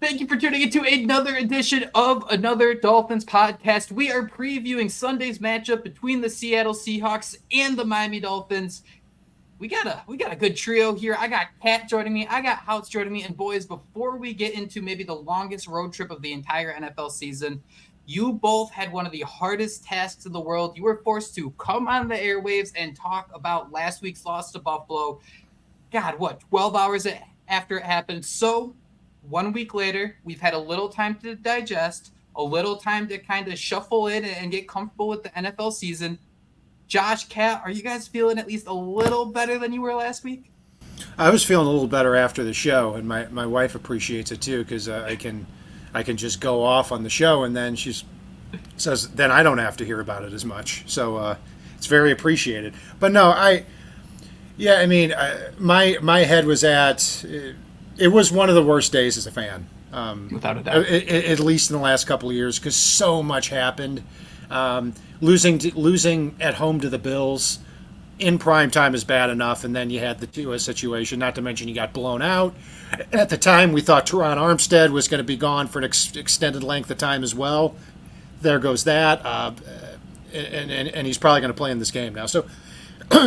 Thank you for tuning into another edition of Another Dolphins Podcast. We are previewing Sunday's matchup between the Seattle Seahawks and the Miami Dolphins. We got a good trio here. I got Kat joining me, I got Houtz joining me, and boys, before we get into maybe the longest road trip of the entire NFL season, you both had one of the hardest tasks in the world. You were forced to come on the airwaves and talk about last week's loss to Buffalo. God, what, 12 hours after it happened. So 1 week later, we've had a little time to digest, a little time to kind of shuffle in and get comfortable with the NFL season. Josh, Kat, are you guys feeling at least a little better than you were last week? I was feeling a little better after the show, and my wife appreciates it too because I can just go off on the show, and then she says then I don't have to hear about it as much. So it's very appreciated. But no, my head was at. It was one of the worst days as a fan. Without a doubt. At least in the last couple of years, because so much happened. Losing at home to the Bills in prime time is bad enough, and then you had the Tua situation. Not to mention you got blown out. At the time, we thought Teron Armstead was going to be gone for an extended length of time as well. There goes that, and he's probably going to play in this game now. So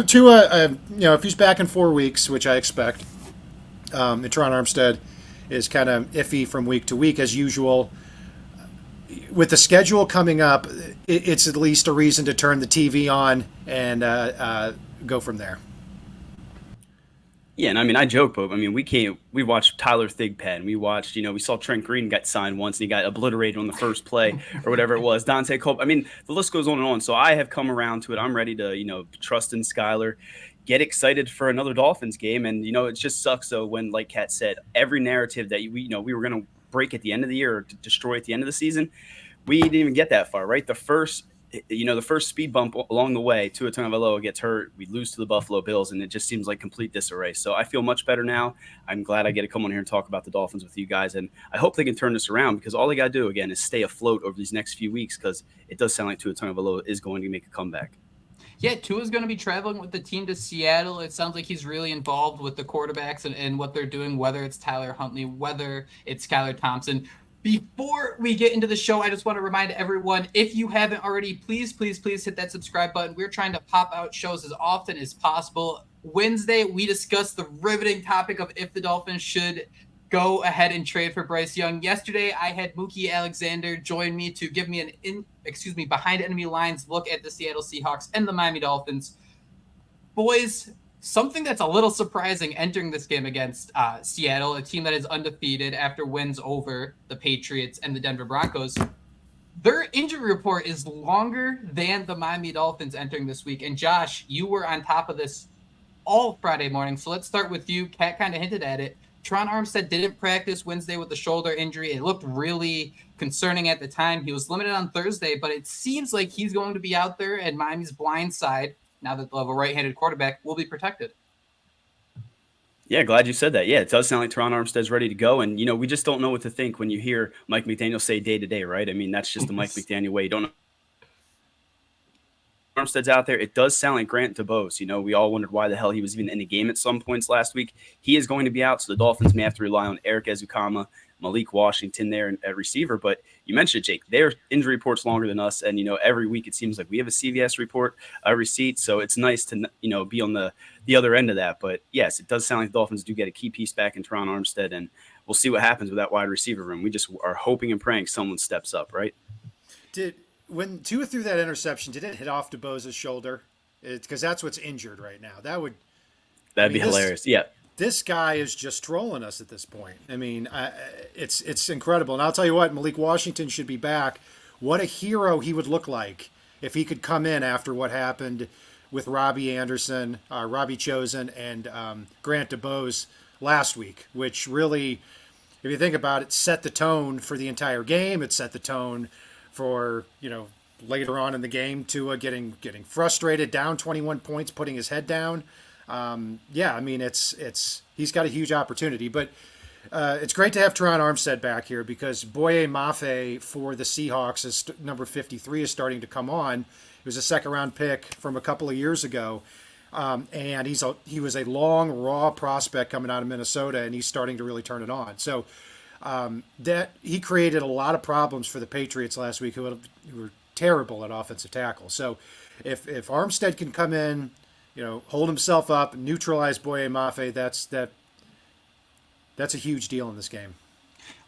Tua, if he's back in 4 weeks, which I expect, and Teron Armstead is kind of iffy from week to week as usual. With the schedule coming up, it's at least a reason to turn the TV on and go from there. Yeah, and I joke, but we watched Tyler Thigpen. We watched, we saw Trent Green get signed once and he got obliterated on the first play or whatever it was. Dante Culp. The list goes on and on. So I have come around to it. I'm ready to, trust in Skylar, get excited for another Dolphins game. And, it just sucks, though, when, like Kat said, every narrative that we were going to break at the end of the year or destroy at the end of the season, we didn't even get that far, right? The first speed bump along the way, Tua Tagovailoa gets hurt. We lose to the Buffalo Bills, and it just seems like complete disarray. So I feel much better now. I'm glad I get to come on here and talk about the Dolphins with you guys, and I hope they can turn this around because all they got to do, again, is stay afloat over these next few weeks because it does sound like Tua Tagovailoa is going to make a comeback. Yeah, Tua's going to be traveling with the team to Seattle. It sounds like he's really involved with the quarterbacks and what they're doing, whether it's Tyler Huntley, whether it's Skylar Thompson. Before we get into the show, I just want to remind everyone, if you haven't already, please hit that subscribe button. We're trying to pop out shows as often as possible. Wednesday, we discussed the riveting topic of if the Dolphins should go ahead and trade for Bryce Young. Yesterday, I had Mookie Alexander join me to give me behind enemy lines look at the Seattle Seahawks and the Miami Dolphins. Boys, something that's a little surprising entering this game against Seattle, a team that is undefeated after wins over the Patriots and the Denver Broncos. Their injury report is longer than the Miami Dolphins entering this week. And Josh, you were on top of this all Friday morning. So let's start with you. Kat kind of hinted at it. Teron Armstead didn't practice Wednesday with a shoulder injury. It looked really concerning at the time. He was limited on Thursday, but it seems like he's going to be out there and Miami's blind side, now that they'll have a right-handed quarterback, will be protected. Yeah, glad you said that. Yeah, it does sound like Teron Armstead's ready to go. And, we just don't know what to think when you hear Mike McDaniel say day-to-day, right? That's just the Mike McDaniel way. You don't know. Armstead's out there. It does sound like Grant DuBose. We all wondered why the hell he was even in the game at some points last week. He is going to be out, so the Dolphins may have to rely on Eric Ezukama, Malik Washington there at receiver. But you mentioned it, Jake. Their injury report's longer than us, and every week it seems like we have a CVS report, a receipt. So it's nice to be on the other end of that. But yes, it does sound like the Dolphins do get a key piece back in Teron Armstead, and we'll see what happens with that wide receiver room. We just are hoping and praying someone steps up, right? When Tua threw that interception, did it hit off DuBose's shoulder? Because that's what's injured right now. That'd be hilarious. Yeah. This guy is just trolling us at this point. It's incredible. And I'll tell you what, Malik Washington should be back. What a hero he would look like if he could come in after what happened with Robbie Anderson, Robbie Chosen, and Grant DuBose last week, which really, if you think about it, set the tone for the entire game. It set the tone for, later on in the game, Tua getting frustrated, down 21 points, putting his head down. He's got a huge opportunity, but it's great to have Teron Armstead back here because Boye Mafe for the Seahawks is number 53 is starting to come on. He was a second-round pick from a couple of years ago, and he was a long, raw prospect coming out of Minnesota, and he's starting to really turn it on. So that he created a lot of problems for the Patriots last week, who were terrible at offensive tackle. So if Armstead can come in, hold himself up, neutralize Boye Mafe, that's a huge deal in this game.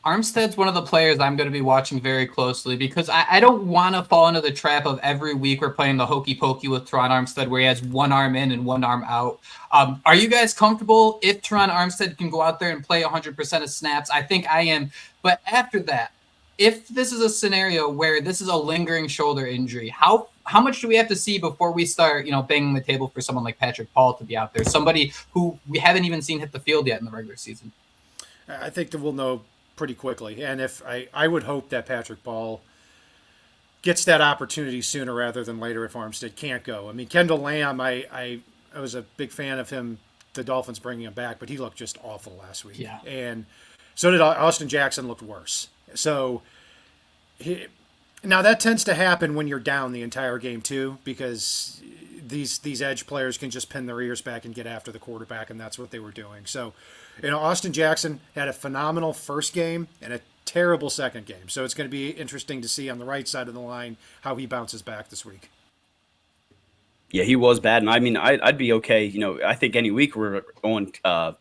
Armstead's one of the players I'm going to be watching very closely because I don't want to fall into the trap of every week we're playing the hokey pokey with Teron Armstead where he has one arm in and one arm out. Are you guys comfortable if Teron Armstead can go out there and play 100% of snaps? I think I am. But after that, if this is a scenario where this is a lingering shoulder injury, how much do we have to see before we start, banging the table for someone like Patrick Paul to be out there? Somebody who we haven't even seen hit the field yet in the regular season. I think that we'll know pretty quickly. And if I would hope that Patrick Paul gets that opportunity sooner rather than later if Armstead can't go. I mean, Kendall Lamb, I was a big fan of him, the Dolphins bringing him back, but he looked just awful last week. Yeah. And so did Austin Jackson, looked worse. So now that tends to happen when you're down the entire game too, because these edge players can just pin their ears back and get after the quarterback, and that's what they were doing. So, Austin Jackson had a phenomenal first game and a terrible second game. So it's going to be interesting to see on the right side of the line how he bounces back this week. Yeah, he was bad. And I mean, I'd be okay. I think any week we're on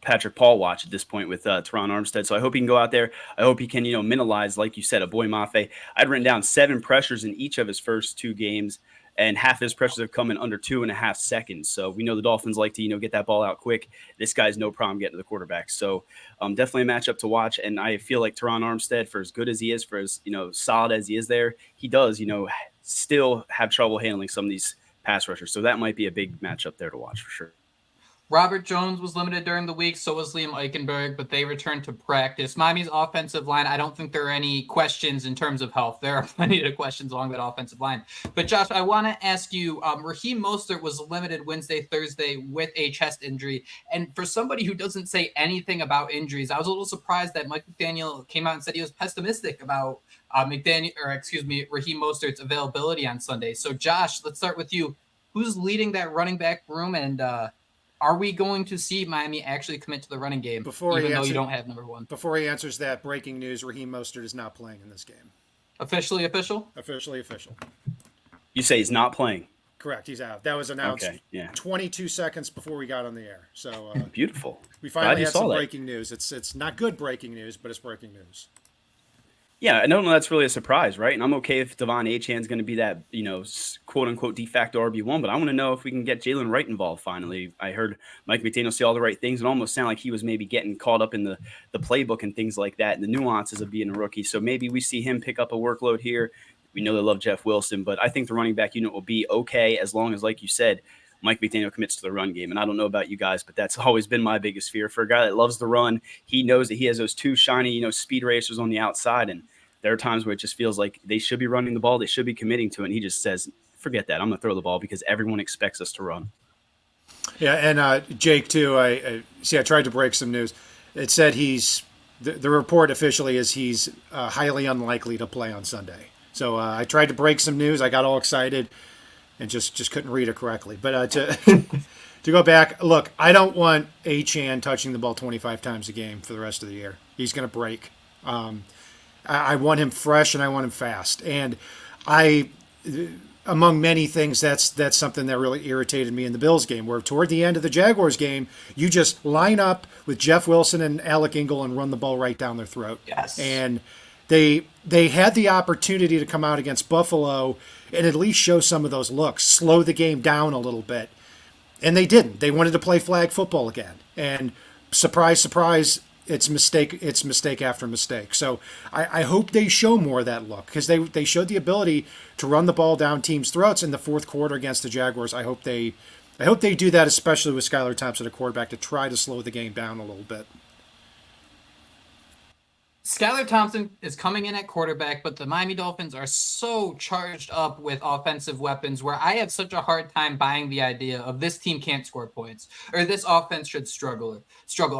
Patrick Paul watch at this point with Teron Armstead. So I hope he can go out there. I hope he can, minimize, like you said, a Boye Mafe. I'd written down 7 pressures in each of his first 2 games. And half his pressures have come in under 2.5 seconds. So we know the Dolphins like to, get that ball out quick. This guy's no problem getting to the quarterback. So definitely a matchup to watch. And I feel like Teron Armstead, for as good as he is, for as, solid as he is there, he does, still have trouble handling some of these pass rushers. So that might be a big matchup there to watch for sure. Robert Jones was limited during the week, so was Liam Eichenberg, but they returned to practice. Miami's offensive line, I don't think there are any questions in terms of health. There are plenty of questions along that offensive line. But Josh, I want to ask you, Raheem Mostert was limited Wednesday, Thursday with a chest injury. And for somebody who doesn't say anything about injuries, I was a little surprised that Mike McDaniel came out and said he was pessimistic about Raheem Mostert's availability on Sunday. So Josh, let's start with you. Who's leading that running back room, and are we going to see Miami actually commit to the running game, even though you don't have number 1? Before he answers that, breaking news, Raheem Mostert is not playing in this game. Officially official? Officially official. You say he's not playing? Correct, he's out. That was announced 22 seconds before we got on the air. So beautiful. We finally have some breaking news. It's not good breaking news, but it's breaking news. Yeah, I don't know. That's really a surprise, right? And I'm okay if Devon Achan's going to be that, quote unquote de facto RB1, but I want to know if we can get Jalen Wright involved finally. I heard Mike McDaniel say all the right things and almost sound like he was maybe getting caught up in the playbook and things like that and the nuances of being a rookie. So maybe we see him pick up a workload here. We know they love Jeff Wilson, but I think the running back unit will be okay as long as, like you said, Mike McDaniel commits to the run game. And I don't know about you guys, but that's always been my biggest fear. For a guy that loves the run, he knows that he has those 2 shiny, speed racers on the outside, and there are times where it just feels like they should be running the ball. They should be committing to it. And he just says, forget that. I'm going to throw the ball because everyone expects us to run. Yeah, and Jake, too, I tried to break some news. It said the report officially is he's highly unlikely to play on Sunday. So I tried to break some news. I got all excited and just couldn't read it correctly. But to go back, look, I don't want Achan touching the ball 25 times a game for the rest of the year. He's going to break. I want him fresh and I want him fast. And among many things, that's something that really irritated me in the Bills game, where toward the end of the Jaguars game, you just line up with Jeff Wilson and Alec Ingle and run the ball right down their throat. Yes. And they had the opportunity to come out against Buffalo and at least show some of those looks, slow the game down a little bit. And they didn't. They wanted to play flag football again. And surprise, surprise, it's mistake after mistake. So I hope they show more of that look, because they showed the ability to run the ball down teams' throats in the fourth quarter against the Jaguars. I hope they do that, especially with Skylar Thompson, a quarterback, to try to slow the game down a little bit. Skylar Thompson is coming in at quarterback, but the Miami Dolphins are so charged up with offensive weapons where I have such a hard time buying the idea of this team can't score points or this offense should struggle.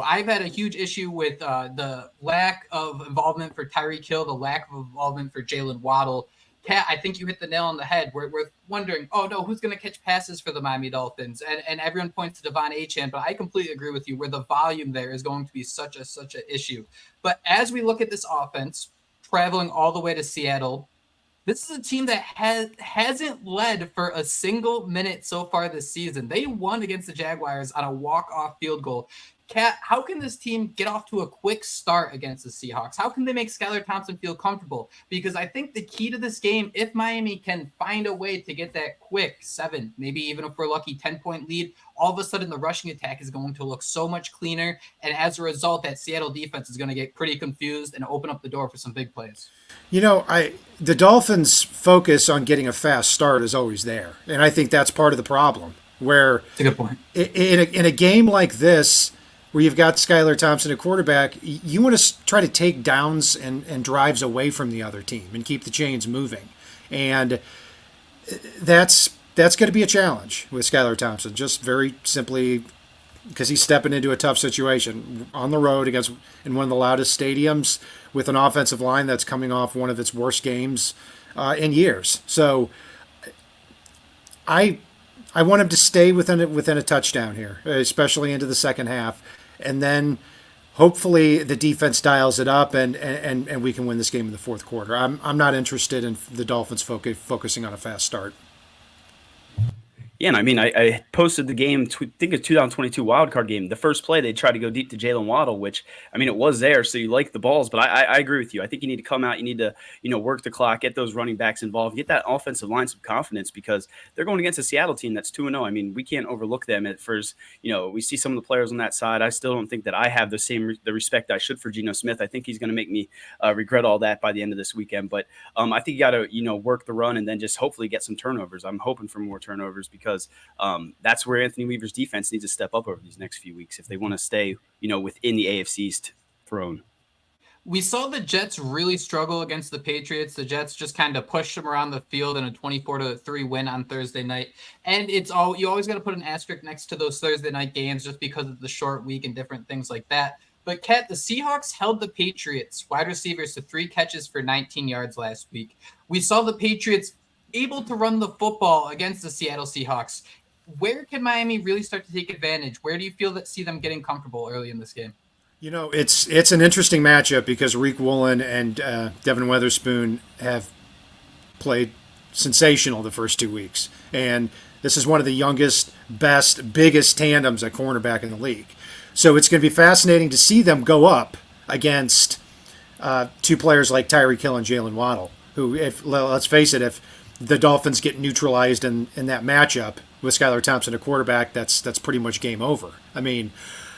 I've had a huge issue with the lack of involvement for Tyreek Hill, the lack of involvement for Jalen Waddle. Kat, I think you hit the nail on the head. We're wondering, oh no, who's going to catch passes for the Miami Dolphins? And everyone points to Devon Achane, but I completely agree with you where the volume there is going to be such an issue. But as we look at this offense, traveling all the way to Seattle, this is a team that hasn't led for a single minute so far this season. They won against the Jaguars on a walk-off field goal. Kat, how can this team get off to a quick start against the Seahawks? How can they make Skylar Thompson feel comfortable? Because I think the key to this game, if Miami can find a way to get that quick 7, maybe even if we're lucky 10-point lead, all of a sudden the rushing attack is going to look so much cleaner. And as a result, that Seattle defense is going to get pretty confused and open up the door for some big plays. The Dolphins' focus on getting a fast start is always there. And I think that's part of the problem. Where it's a good point. In a game like this, where you've got Skylar Thompson at quarterback, you want to try to take downs and drives away from the other team and keep the chains moving. And that's going to be a challenge with Skylar Thompson, just very simply because he's stepping into a tough situation on the road in one of the loudest stadiums with an offensive line that's coming off one of its worst games in years. So I want him to stay within a touchdown here, especially into the second half. And then hopefully the defense dials it up and we can win this game in the fourth quarter. I'm not interested in the Dolphins focusing on a fast start. Yeah, and I mean, I posted the game, I think it's 2022 wildcard game. The first play, they tried to go deep to Jalen Waddle, which, I mean, it was there, so you like the balls. But I agree with you. I think you need to come out. You need to, work the clock, get those running backs involved, get that offensive line some confidence because they're going against a Seattle team that's 2-0. I mean, we can't overlook them at first. We see some of the players on that side. I still don't think that I have the respect I should for Geno Smith. I think he's going to make me regret all that by the end of this weekend. But I think you got to, work the run and then just hopefully get some turnovers. I'm hoping for more turnovers because that's where Anthony Weaver's defense needs to step up over these next few weeks if they want to stay, within the AFC East throne. We saw the Jets really struggle against the Patriots. The Jets just kind of pushed them around the field in a 24-3 win on Thursday night. And you always got to put an asterisk next to those Thursday night games just because of the short week and different things like that. But Kat, the Seahawks held the Patriots wide receivers to 3 catches for 19 yards last week. We saw the Patriots able to run the football against the Seattle Seahawks. Where can Miami really start to take advantage? Where do you see them getting comfortable early in this game? It's an interesting matchup because Reek Woolen and Devin Witherspoon have played sensational the first 2 weeks. And this is one of the youngest, best, biggest tandems at cornerback in the league. So it's going to be fascinating to see them go up against 2 players like Tyreek Hill and Jalen Waddle, who, let's face it, if the Dolphins get neutralized in that matchup with Skylar Thompson at quarterback, that's pretty much game over. I mean,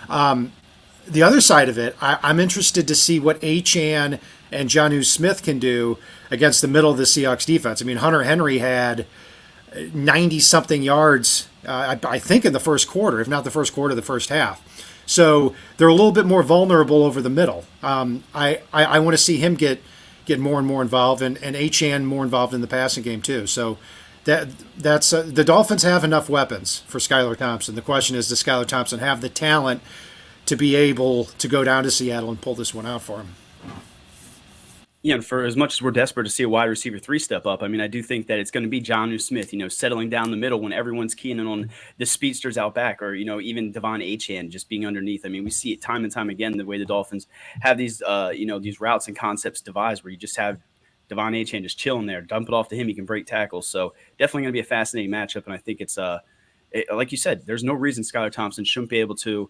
the other side of it, I'm interested to see what Achane and Jonnu Smith can do against the middle of the Seahawks defense. I mean, Hunter Henry had 90-something yards, I think, in the first quarter, if not the first quarter, the first half. So they're a little bit more vulnerable over the middle. I want to see him get more and more involved, and Achane more involved in the passing game too. So that's the Dolphins have enough weapons for Skylar Thompson. The question is, does Skylar Thompson have the talent to be able to go down to Seattle and pull this one out for him? And for as much as we're desperate to see a wide receiver 3 step up, I mean, I do think that it's going to be Jonnu Smith, settling down the middle when everyone's keying in on the speedsters out back, or, even Devon Achane just being underneath. I mean, we see it time and time again, the way the Dolphins have these, these routes and concepts devised where you just have Devon Achane just chilling there, dump it off to him. He can break tackles. So definitely going to be a fascinating matchup. And I think it's, like you said, there's no reason Skylar Thompson shouldn't be able to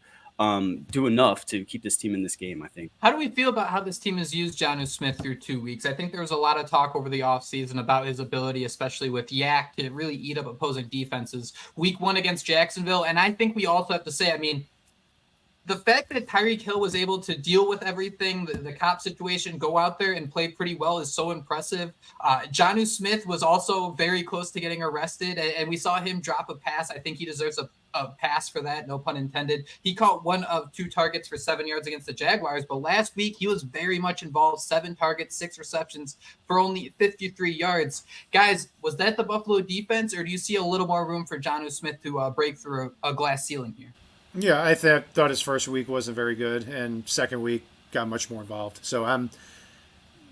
do enough to keep this team in this game, I think. How do we feel about how this team has used Jonnu Smith through 2 weeks? I think there was a lot of talk over the offseason about his ability, especially with Yak, to really eat up opposing defenses. Week 1 against Jacksonville, and I think we also have to say, I mean, the fact that Tyreek Hill was able to deal with everything, the cop situation, go out there and play pretty well is so impressive. Jonnu Smith was also very close to getting arrested, and we saw him drop a pass. I think he deserves a pass for that, no pun intended. He caught 1 of 2 targets for 7 yards against the Jaguars, but last week he was very much involved. 7 targets, 6 receptions for only 53 yards. Guys, was that the Buffalo defense, or do you see a little more room for Jonnu Smith to break through a glass ceiling here? Yeah, I thought his first week wasn't very good, and second week got much more involved. So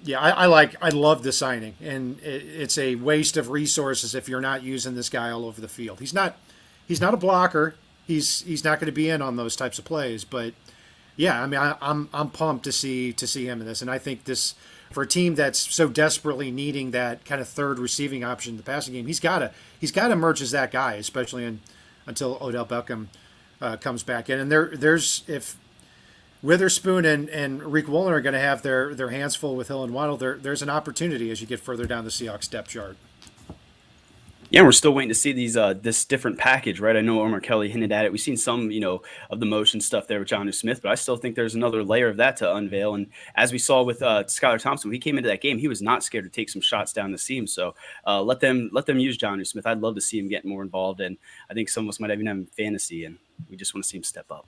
Yeah, I love the signing, and it's a waste of resources if you're not using this guy all over the field. He's not a blocker. He's not going to be in on those types of plays, but yeah, I mean, I'm pumped to see him in this, and I think this for a team that's so desperately needing that kind of third receiving option in the passing game, he's got to emerge as that guy, especially until Odell Beckham comes back in, and there's if Witherspoon and Reek Woolen are going to have their hands full with Hill and Waddle. There's an opportunity as you get further down the Seahawks depth chart. Yeah, we're still waiting to see this different package, right? I know Omar Kelly hinted at it. We've seen some, of the motion stuff there with Jonnu Smith, but I still think there's another layer of that to unveil. And as we saw with Skylar Thompson, when he came into that game, he was not scared to take some shots down the seam. So let them use Jonnu Smith. I'd love to see him get more involved, and I think some of us might even have him in fantasy, and we just want to see him step up.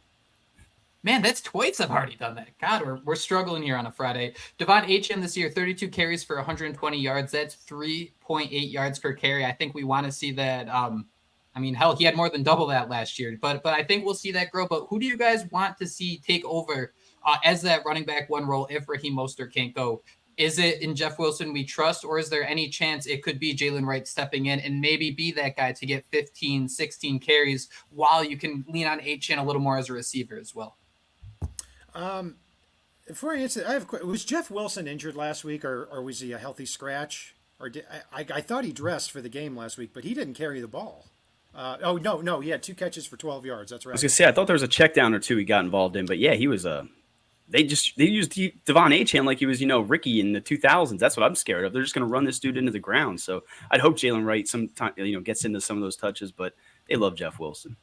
Man, that's twice I've already done that. God, we're struggling here on a Friday. Devon Achane this year, 32 carries for 120 yards. That's 3.8 yards per carry. I think we want to see that. Hell, he had more than double that last year. But I think we'll see that grow. But who do you guys want to see take over as that running back one role if Raheem Mostert can't go? Is it in Jeff Wilson we trust, or is there any chance it could be Jalen Wright stepping in and maybe be that guy to get 15, 16 carries while you can lean on Achane a little more as a receiver as well? Before I answer, was Jeff Wilson injured last week, or was he a healthy scratch? Or I thought he dressed for the game last week, but he didn't carry the ball. No, he had 2 catches for 12 yards. That's right. I was gonna say I thought there was a check down or two he got involved in, but yeah, he was they used Devon Achane like he was Ricky in the 2000s. That's what I'm scared of. They're just gonna run this dude into the ground. So I'd hope Jalen Wright sometime gets into some of those touches, but they love Jeff Wilson.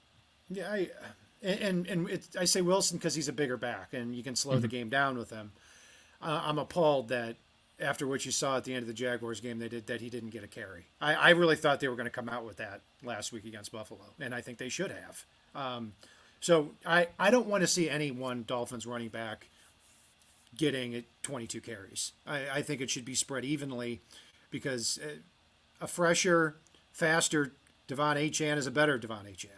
Yeah, I say Wilson because he's a bigger back and you can slow the game down with him. I'm appalled that after what you saw at the end of the Jaguars game, he didn't get a carry. I really thought they were going to come out with that last week against Buffalo, and I think they should have. So I don't want to see any one Dolphins running back getting 22 carries. I think it should be spread evenly because a fresher, faster Devon Achane is a better Devon Achane.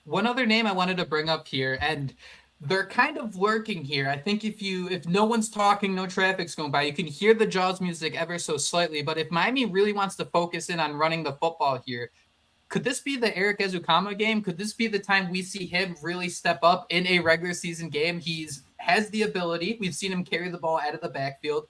One other name I wanted to bring up here, and they're kind of lurking here. I think if no one's talking, no traffic's going by, you can hear the Jaws music ever so slightly. But if Miami really wants to focus in on running the football here, could this be the Eric Ezukama game? Could this be the time we see him really step up in a regular season game? Has the ability. We've seen him carry the ball out of the backfield.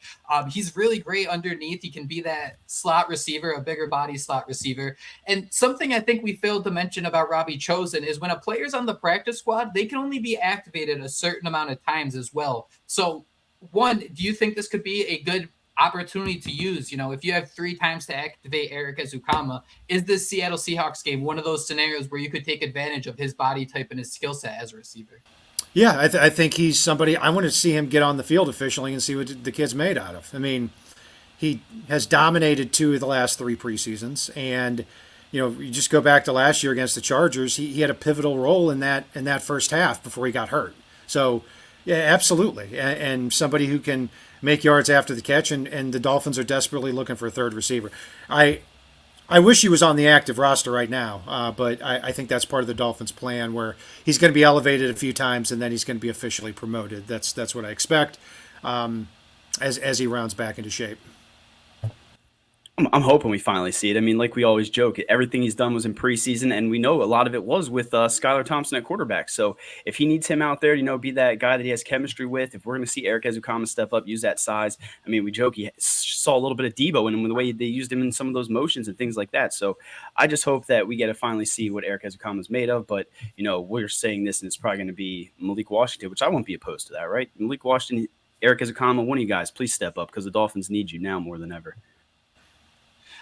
He's really great underneath. He can be that slot receiver, a bigger body slot receiver. And something I think we failed to mention about Robbie Chosen is when a player's on the practice squad, they can only be activated a certain amount of times as well. So, one, do you think this could be a good opportunity to use? If you have 3 times to activate Eric Ezukama, is this Seattle Seahawks game one of those scenarios where you could take advantage of his body type and his skill set as a receiver? Yeah, I think he's somebody I want to see him get on the field officially and see what the kid's made out of. I mean, he has dominated 2 of the last 3 preseasons, and you just go back to last year against the Chargers. He had a pivotal role in that first half before he got hurt. So, yeah, absolutely, and somebody who can make yards after the catch, and the Dolphins are desperately looking for a third receiver. I wish he was on the active roster right now, but I think that's part of the Dolphins' plan where he's going to be elevated a few times and then he's going to be officially promoted. That's what I expect as he rounds back into shape. I'm hoping we finally see it. I mean, like we always joke, everything he's done was in preseason, and we know a lot of it was with Skylar Thompson at quarterback. So if he needs him out there, be that guy that he has chemistry with, if we're going to see Eric Ezukama step up, use that size. I mean, we joke he saw a little bit of Debo in him with the way they used him in some of those motions and things like that. So I just hope that we get to finally see what Eric Ezukama is made of. But, we're saying this, and it's probably going to be Malik Washington, which I won't be opposed to that, right? Malik Washington, Eric Ezukama, one of you guys, please step up because the Dolphins need you now more than ever.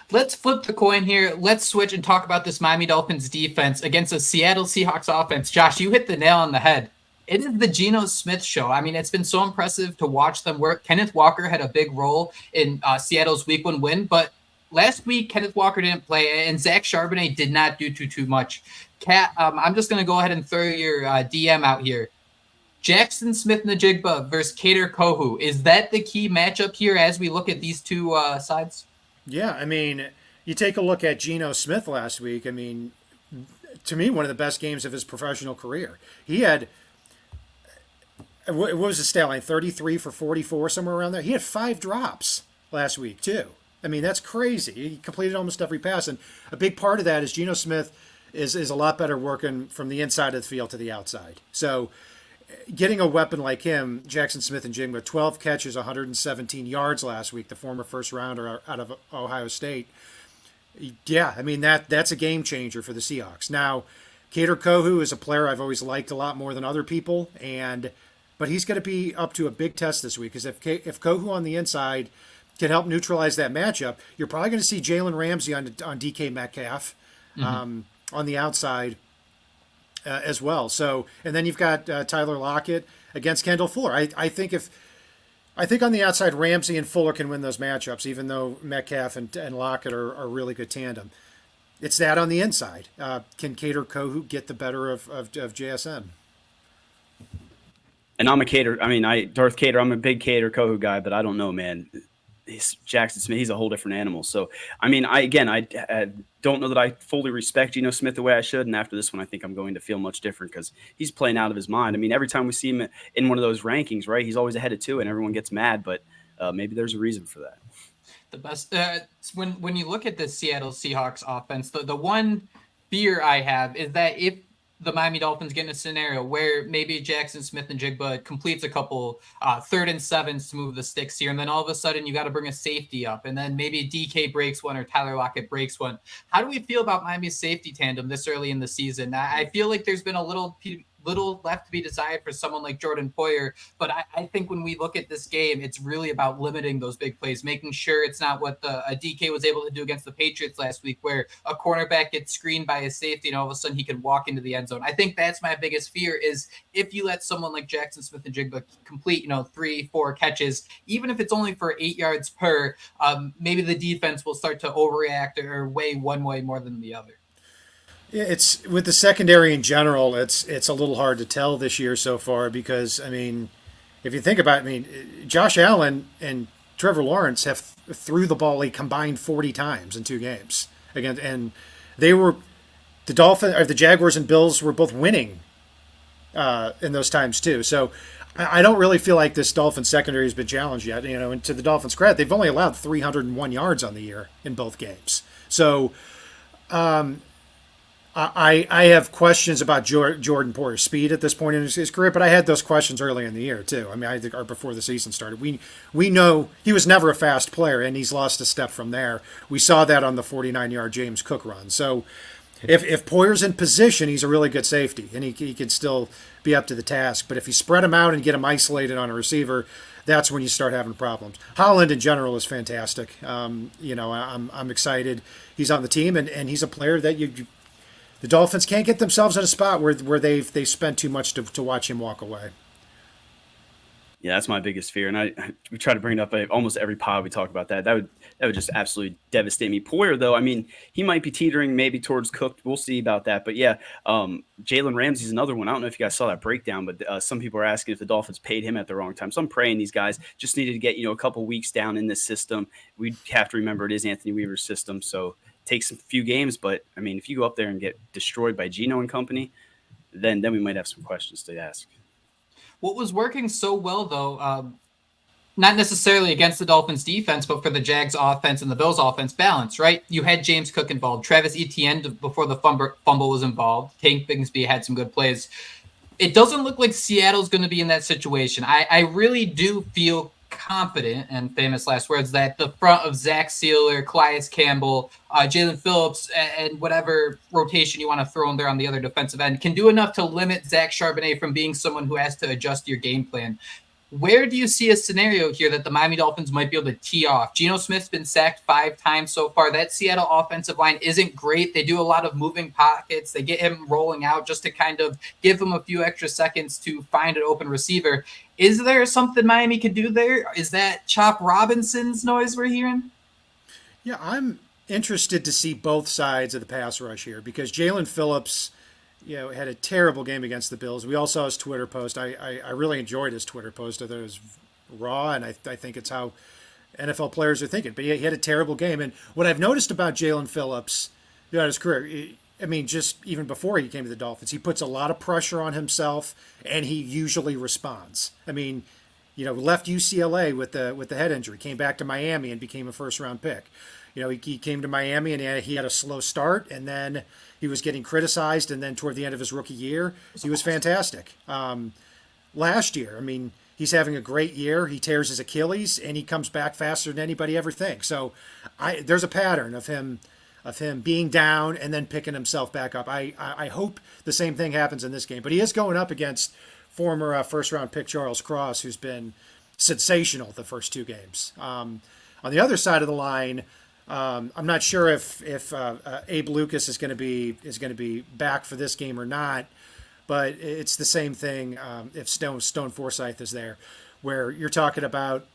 Let's flip the coin here. Let's switch and talk about this Miami Dolphins defense against a Seattle Seahawks offense. Josh, you hit the nail on the head. It is the Geno Smith show. I mean, it's been so impressive to watch them work. Kenneth Walker had a big role in Seattle's Week 1 win, but last week Kenneth Walker didn't play, and Zach Charbonnet did not do too much. Kat, I'm just going to go ahead and throw your DM out here. Jackson Smith-Njigba versus Kader Kohu. Is that the key matchup here as we look at these two sides? Yeah, I mean, you take a look at Geno Smith last week. I mean, to me, one of the best games of his professional career. He had, what was his stat line? 33 for 44, somewhere around there. He had 5 drops last week too. I mean, that's crazy. He completed almost every pass, and a big part of that is Geno Smith is a lot better working from the inside of the field to the outside. So getting a weapon like him, Jackson Smith-Njigba, 12 catches, 117 yards last week, the former first rounder out of Ohio State. Yeah, I mean, that's a game changer for the Seahawks. Now, Kader Kohou is a player I've always liked a lot more than other people, but he's going to be up to a big test this week, because if Kohou on the inside can help neutralize that matchup, you're probably going to see Jalen Ramsey on DK Metcalf on the outside as well. So, and then you've got Tyler Lockett against Kendall Fuller. I think on the outside, Ramsey and Fuller can win those matchups, even though Metcalf and Lockett are a really good tandem. It's that on the inside. Can Kader Kohou get the better of JSN? And I'm Darth Kader, I'm a big Kader Kohou guy, but I don't know, man. Jackson Smith, he's a whole different animal. So, I mean, I don't know that I fully respect Geno Smith the way I should. And after this one, I think I'm going to feel much different, because he's playing out of his mind. I mean, every time we see him in one of those rankings, right, he's always ahead of 2 and everyone gets mad. But maybe there's a reason for that. The best when you look at the Seattle Seahawks offense, the one fear I have is that if the Miami Dolphins get in a scenario where maybe Jackson Smith-Njigba completes a couple 3rd and 7s to move the sticks here, and then all of a sudden you got to bring a safety up, and then maybe DK breaks one or Tyler Lockett breaks one. How do we feel about Miami's safety tandem this early in the season? I feel like there's been a little left to be desired for someone like Jordan Poyer, but I think when we look at this game, it's really about limiting those big plays, making sure it's not what a DK was able to do against the Patriots last week, where a cornerback gets screened by his safety and all of a sudden he can walk into the end zone. I think that's my biggest fear, is if you let someone like Jackson Smith-Njigba complete 3-4 catches, even if it's only for 8 yards per, maybe the defense will start to overreact or weigh one way more than the other. Yeah, it's with the secondary in general. It's a little hard to tell this year so far, because I mean, if you think about it, Josh Allen and Trevor Lawrence have threw the ball a combined 40 times in 2 games again, and the Jaguars and Bills were both winning in those times too. So I don't really feel like this Dolphins secondary has been challenged yet. And to the Dolphins' credit, they've only allowed 301 yards on the year in both games. So. I have questions about Jordan Poyer's speed at this point in his career, but I had those questions early in the year too. I mean, I think before the season started. We know he was never a fast player, and he's lost a step from there. We saw that on the 49-yard James Cook run. So if Poyer's in position, he's a really good safety, and he can still be up to the task. But if you spread him out and get him isolated on a receiver, that's when you start having problems. Holland in general is fantastic. I'm excited. He's on the team, and he's a player that the Dolphins can't get themselves in a spot where they've spent too much to watch him walk away. Yeah, that's my biggest fear, and we try to bring it up almost every pod we talk about that. That would just absolutely devastate me. Poyer, though, I mean, he might be teetering maybe towards Cook. We'll see about that. But yeah, Jalen Ramsey's another one. I don't know if you guys saw that breakdown, but some people are asking if the Dolphins paid him at the wrong time. So I'm praying these guys just needed to get a couple weeks down in this system. We have to remember it is Anthony Weaver's system, so. Takes a few games, but I mean, if you go up there and get destroyed by Geno and company, then we might have some questions to ask. What was working so well, though, not necessarily against the Dolphins defense, but for the Jags offense and the Bills offense, balance, right? You had James Cook involved, Travis Etienne before the fumble was involved. Tank Bigsby had some good plays. It doesn't look like Seattle's going to be in that situation. I really do feel confident, and famous last words, that the front of Zach Sealer, Calais Campbell, Jalen Phillips, and whatever rotation you want to throw in there on the other defensive end can do enough to limit Zach Charbonnet from being someone who has to adjust your game plan. Where do you see a scenario here that the Miami Dolphins might be able to tee off? Geno Smith's been sacked 5 times so far. That Seattle offensive line isn't great. They do a lot of moving pockets. They get him rolling out just to kind of give him a few extra seconds to find an open receiver. Is there something Miami could do there? Is that Chop Robinson's noise we're hearing? Yeah, I'm interested to see both sides of the pass rush here, because Jalen Phillips had a terrible game against the Bills. We all saw his Twitter post. I really enjoyed his Twitter post. I thought it was raw, and I think it's how NFL players are thinking. But he had a terrible game. And what I've noticed about Jalen Phillips throughout his career, I mean, just even before he came to the Dolphins, he puts a lot of pressure on himself, and he usually responds. I mean, left UCLA with the head injury, came back to Miami and became a first-round pick. He came to Miami and he had a slow start, and then he was getting criticized, and then toward the end of his rookie year, he was fantastic. Last year, I mean, he's having a great year. He tears his Achilles, and he comes back faster than anybody ever thinks. So there's a pattern of him being down and then picking himself back up. I hope the same thing happens in this game. But he is going up against former first-round pick Charles Cross, who's been sensational the first 2 games. On the other side of the line, I'm not sure if Abe Lucas is going to be back for this game or not, but it's the same thing if Stone Forsythe is there, where you're talking about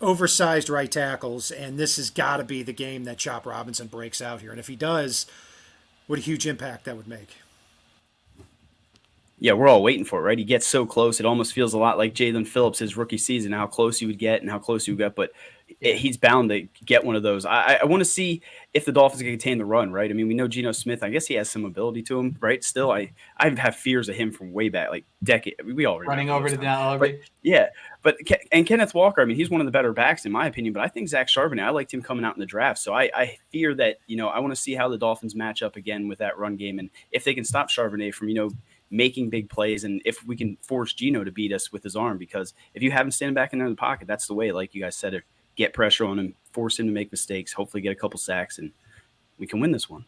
oversized right tackles, and this has got to be the game that Chop Robinson breaks out here. And if he does, what a huge impact that would make. Yeah, we're all waiting for it, right? He gets so close. It almost feels a lot like Jalen Phillips, his rookie season, how close he would get and how close he would get. But he's bound to get one of those. I want to see if the Dolphins can contain the run, right? I mean, we know Geno Smith. I guess he has some ability to him, right? Still, I have fears of him from way back, like decade. We all running over to the yeah. But Kenneth Walker, I mean, he's one of the better backs in my opinion. But I think Zach Charbonnet, I liked him coming out in the draft. So I fear that I want to see how the Dolphins match up again with that run game, and if they can stop Charbonnet from making big plays, and if we can force Geno to beat us with his arm, because if you have him standing back in the pocket, that's the way, like you guys said, get pressure on him, force him to make mistakes, hopefully get a couple sacks, and we can win this one.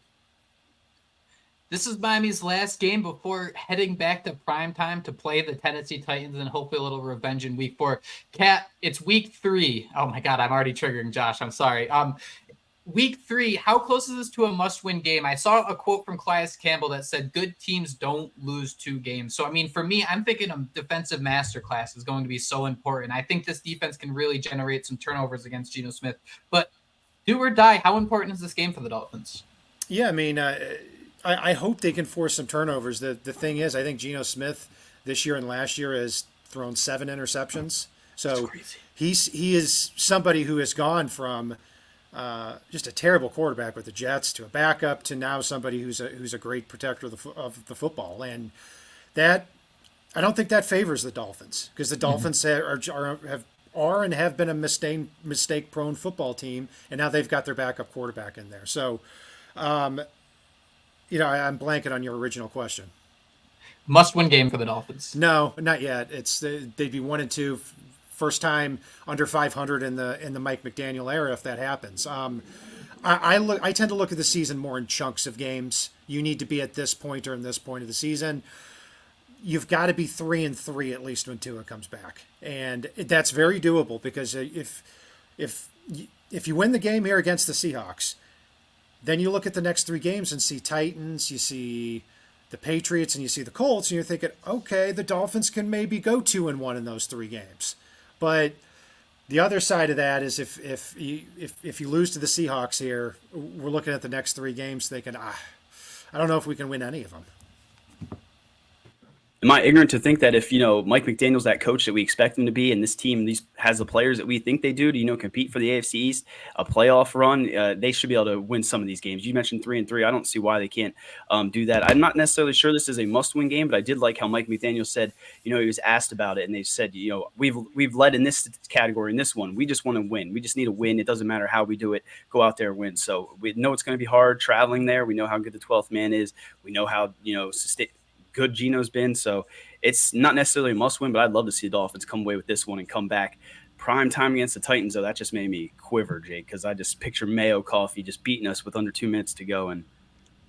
This is Miami's last game before heading back to prime time to play the Tennessee Titans and hopefully a little revenge in week 4. Kat, it's week 3. Oh my God, I'm already triggering Josh. I'm sorry. Week 3, how close is this to a must-win game? I saw a quote from Calais Campbell that said, good teams don't lose 2 games. So, I mean, for me, I'm thinking a defensive masterclass is going to be so important. I think this defense can really generate some turnovers against Geno Smith. But do or die, how important is this game for the Dolphins? Yeah, I mean, I hope they can force some turnovers. The thing is, I think Geno Smith this year and last year has thrown 7 interceptions. So he is somebody who has gone from just a terrible quarterback with the Jets to a backup to now somebody who's a great protector of the football, and that I don't think that favors the Dolphins, because the Dolphins are and have been a mistake prone football team, and now they've got their backup quarterback in there. So, I'm blanking on your original question. Must-win game for the Dolphins? No, not yet. They'd be 1-2. First time under 500 in the Mike McDaniel era, if that happens. I tend to look at the season more in chunks of games. You need to be at this point or in this point of the season. You've got to be 3-3 at least when Tua comes back, and that's very doable, because if you win the game here against the Seahawks, then you look at the next 3 games and see Titans, you see the Patriots, and you see the Colts, and you're thinking, okay, the Dolphins can maybe go 2-1 in those 3 games. But the other side of that is if you lose to the Seahawks here, we're looking at the next 3 games thinking, I don't know if we can win any of them. Am I ignorant to think that if, Mike McDaniel's that coach that we expect him to be, and this team has the players that we think they do to, compete for the AFC East, a playoff run, they should be able to win some of these games. You mentioned 3-3. I don't see why they can't do that. I'm not necessarily sure this is a must-win game, but I did like how Mike McDaniel said, he was asked about it, and they said, we've led in this category, in this one. We just want to win. We just need to win. It doesn't matter how we do it. Go out there and win. So we know it's going to be hard traveling there. We know how good the 12th man is. We know how, good Geno's been, so it's not necessarily a must-win, but I'd love to see the Dolphins come away with this one and come back prime time against the Titans. Though that just made me quiver, Jake, because I just picture Mayo Coffee just beating us with under 2 minutes to go, and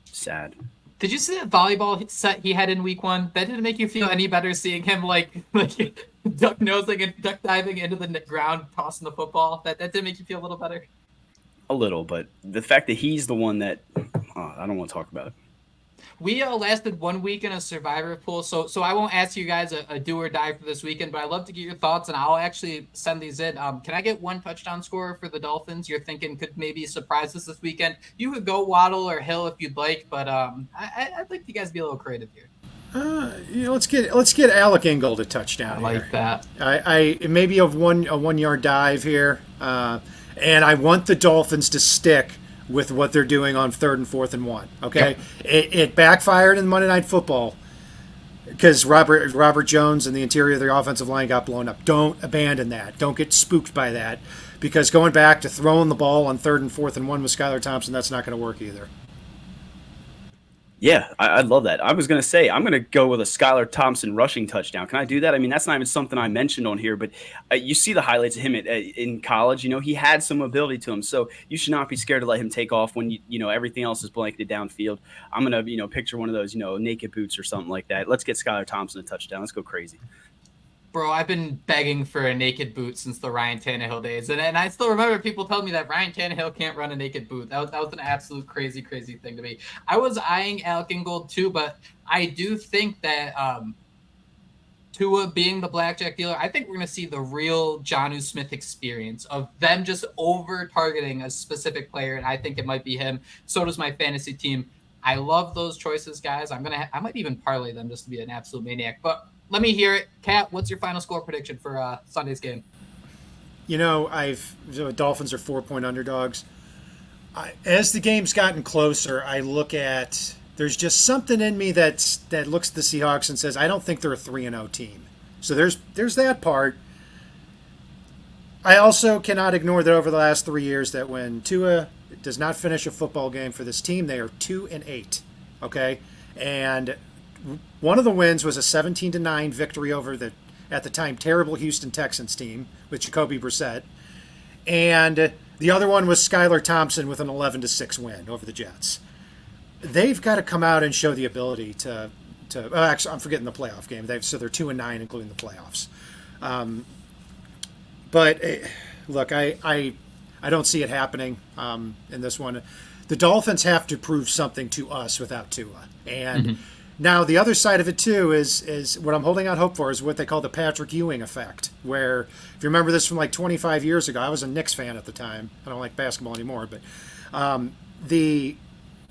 sad. Did you see that volleyball set he had in week 1? That didn't make you feel any better seeing him like duck nosing and duck diving into the ground, tossing the football. That didn't make you feel a little better. A little, but the fact that he's the one that I don't want to talk about it. We lasted 1 week in a survivor pool, so I won't ask you guys a do or die for this weekend, but I'd love to get your thoughts, and I'll actually send these in. Can I get 1 touchdown scorer for the Dolphins you're thinking could maybe surprise us this weekend? You could go Waddle or Hill if you'd like, but I'd like you guys to be a little creative here. Let's get Alec Ingold a touchdown. I like here. that. I maybe a 1 yard dive here, and I want the Dolphins to stick with what they're doing on 3rd and 4th and 1. Okay, it backfired in Monday Night Football because Robert Jones and the interior of the offensive line got blown up. Don't abandon that. Don't get spooked by that, because going back to throwing the ball on 3rd and 4th and 1 with Skylar Thompson, that's not going to work either. Yeah, I love that. I was going to say, I'm going to go with a Skylar Thompson rushing touchdown. Can I do that? I mean, that's not even something I mentioned on here, but you see the highlights of him in college. You know, he had some ability to him, so you should not be scared to let him take off when, you know, everything else is blanketed downfield. I'm going to, you know, picture one of those, you know, naked boots or something like that. Let's get Skylar Thompson a touchdown. Let's go crazy. Bro, I've been begging for a naked boot since the Ryan Tannehill days. And I still remember people telling me that Ryan Tannehill can't run a naked boot. That was an absolute crazy thing to me. I was eyeing Alec Ingold too, but I do think that Tua being the blackjack dealer, I think we're going to see the real Jonnu Smith experience of them just over-targeting a specific player, and I think it might be him. So does my fantasy team. I love those choices, guys. I might even parlay them just to be an absolute maniac. But let me hear it. Kat, what's your final score prediction for Sunday's game? You know, Dolphins are 4-point underdogs. As the game's gotten closer, I look at, there's just something in me that looks at the Seahawks and says, I don't think they're a 3-0 team. So there's that part. I also cannot ignore that over the last 3 years that when Tua does not finish a football game for this team, they are 2-8. Okay? And one of the wins was a 17-9 victory over the, at the time, terrible Houston Texans team with Jacoby Brissett. And the other one was Skylar Thompson with an 11-6 win over the Jets. They've got to come out and show the ability to actually, I'm forgetting the playoff game. So they're 2-9, including the playoffs. But look, I don't see it happening in this one. The Dolphins have to prove something to us without Tua. And now the other side of it too is what I'm holding out hope for is what they call the Patrick Ewing effect, where if you remember this from like 25 years ago, I was a Knicks fan at the time. I don't like basketball anymore, but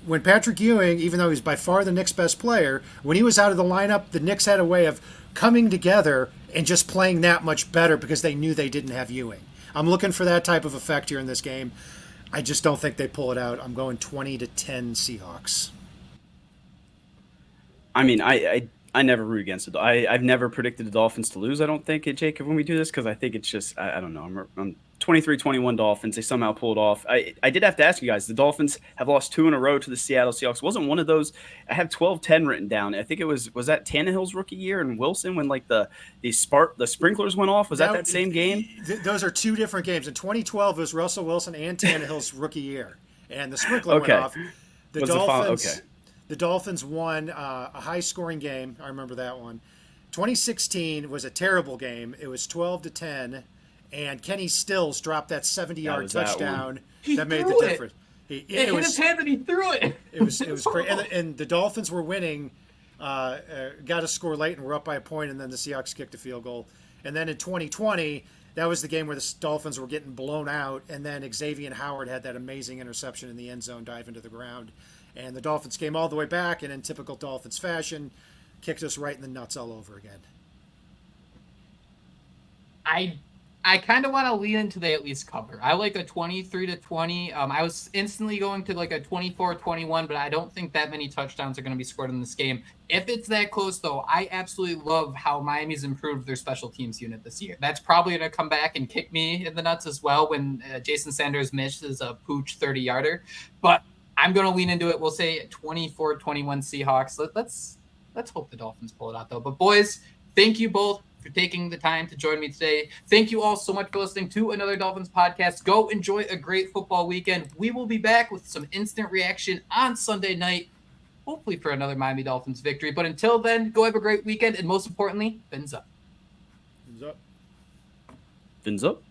when Patrick Ewing, even though he's by far the Knicks' best player, when he was out of the lineup, the Knicks had a way of coming together and just playing that much better because they knew they didn't have Ewing. I'm looking for that type of effect here in this game. I just don't think they pull it out. I'm going 20-10 Seahawks. I mean, I never root against it. I've never predicted the Dolphins to lose, I don't think, Jacob, when we do this, because I think it's just, I don't know. I'm 23-21 Dolphins. They somehow pulled off. I did have to ask you guys, the Dolphins have lost 2 in a row to the Seattle Seahawks. Wasn't one of those, I have 12-10 written down. I think it was that Tannehill's rookie year and Wilson when like the sprinklers went off? Was that same game? Those are 2 different games. In 2012, it was Russell Wilson and Tannehill's rookie year. And the sprinkler went off. The Dolphins won a high-scoring game. I remember that one. 2016 was a terrible game. It was 12-10, and Kenny Stills dropped that 70-yard touchdown that made the difference. It hit his hand and he threw it. It was crazy. And the Dolphins were winning, got a score late and were up by a point, and then the Seahawks kicked a field goal. And then in 2020, that was the game where the Dolphins were getting blown out, and then Xavier Howard had that amazing interception in the end zone dive into the ground. And the Dolphins came all the way back, and in typical Dolphins fashion, kicked us right in the nuts all over again. I kind of want to lean into they at least cover. I like a 23-20. I was instantly going to like a 24-21, but I don't think that many touchdowns are going to be scored in this game. If it's that close, though, I absolutely love how Miami's improved their special teams unit this year. That's probably going to come back and kick me in the nuts as well when Jason Sanders misses a pooch 30-yarder. But I'm going to lean into it. We'll say 24-21 Seahawks. Let's hope the Dolphins pull it out, though. But, boys, thank you both for taking the time to join me today. Thank you all so much for listening to Another Dolphins Podcast. Go enjoy a great football weekend. We will be back with some instant reaction on Sunday night, hopefully for another Miami Dolphins victory. But until then, go have a great weekend. And most importantly, fins up. Fins up.